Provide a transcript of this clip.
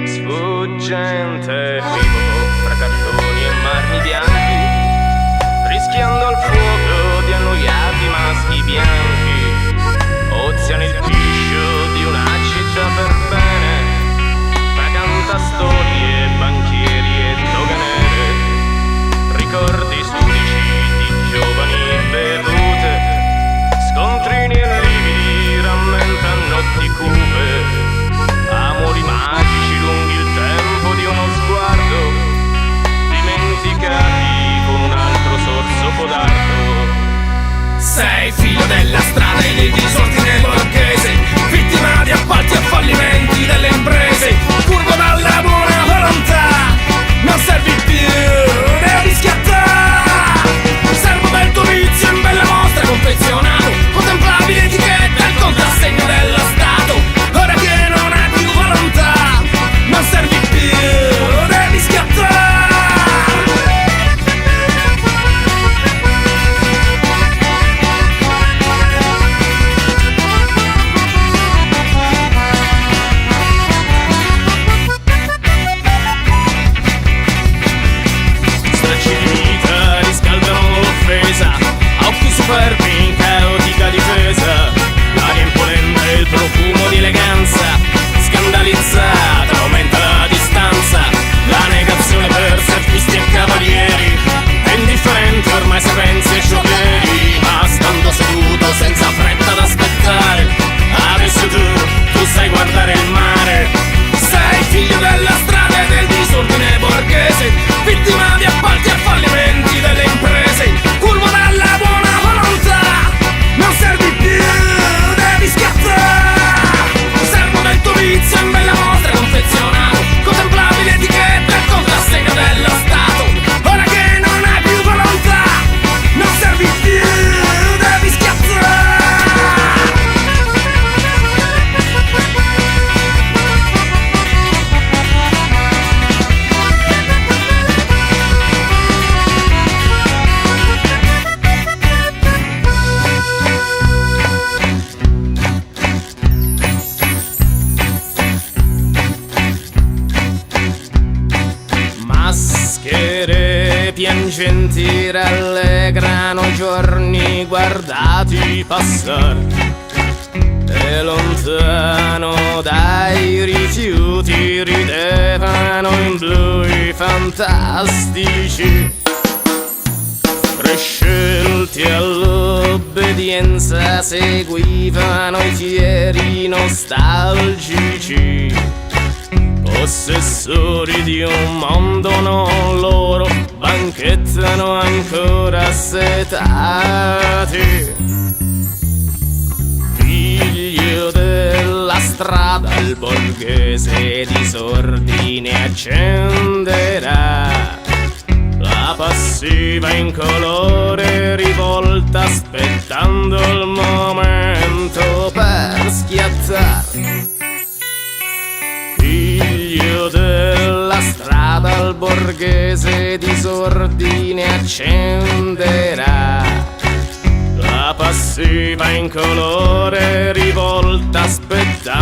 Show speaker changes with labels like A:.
A: Sfuggente, vivo fra cartoni e marmi bianchi, rischiando il fuoco di annoiati maschi bianchi. Oziano il piscio di una città per bene, fra cantastorie, banchieri e doganiere. Ricordi sudici di giovani bevute, scontrini e lividi rammentano notti cupe, amori magici lunghi il tempo di uno sguardo, dimenticati con un altro sorso codardo.
B: Sei figlio della strada e dei disordini borghese, vittima di appalti e fallimenti delle imprese, curvo dalla buona volontà, non servi più, devi schiattare. Servo del tuo vizio in bella mostra confezionato, contemplavi l'etichetta e il contrassegno dello Stato. Ora che non hai più volontà, non servi più, devi schiattare.
A: Stracci di vita riscaldano l'offesa, a occhi superbi in caotica difesa. L'aria imponente e il profumo di eleganza, scandalizzata aumenta la distanza. La negazione per serpisti e cavalieri è indifferente ormai se pensi e scioperi, ma stando seduto senza fretta ad aspettare. Adesso tu sai guardare il mare.
B: Sei figlio della strada e del disordine borghese, vittima di appalti e fallimenti delle imprese, curvo dalla buona volontà, non servi più, devi schiattare. Servo del tuo vizio in bella mostra confezionato, contemplavi l'etichetta e il contrassegno dello Stato. Ora che non hai più volontà, non servi più, devi schiattare.
A: Maschere piangenti rallegrano i giorni guardati passare, e lontano dai rifiuti ridevano in blu i fantastici, prescelti all'obbedienza seguivano i fieri nostalgici, possessori di un mondo non loro, banchettano ancora assetati. Figlio della strada, il borghese disordine accenderà, la passiva incolore rivolta aspettando il momento per schiattare. Figlio della strada, il borghese disordine accenderà, la passiva incolore rivolta aspettando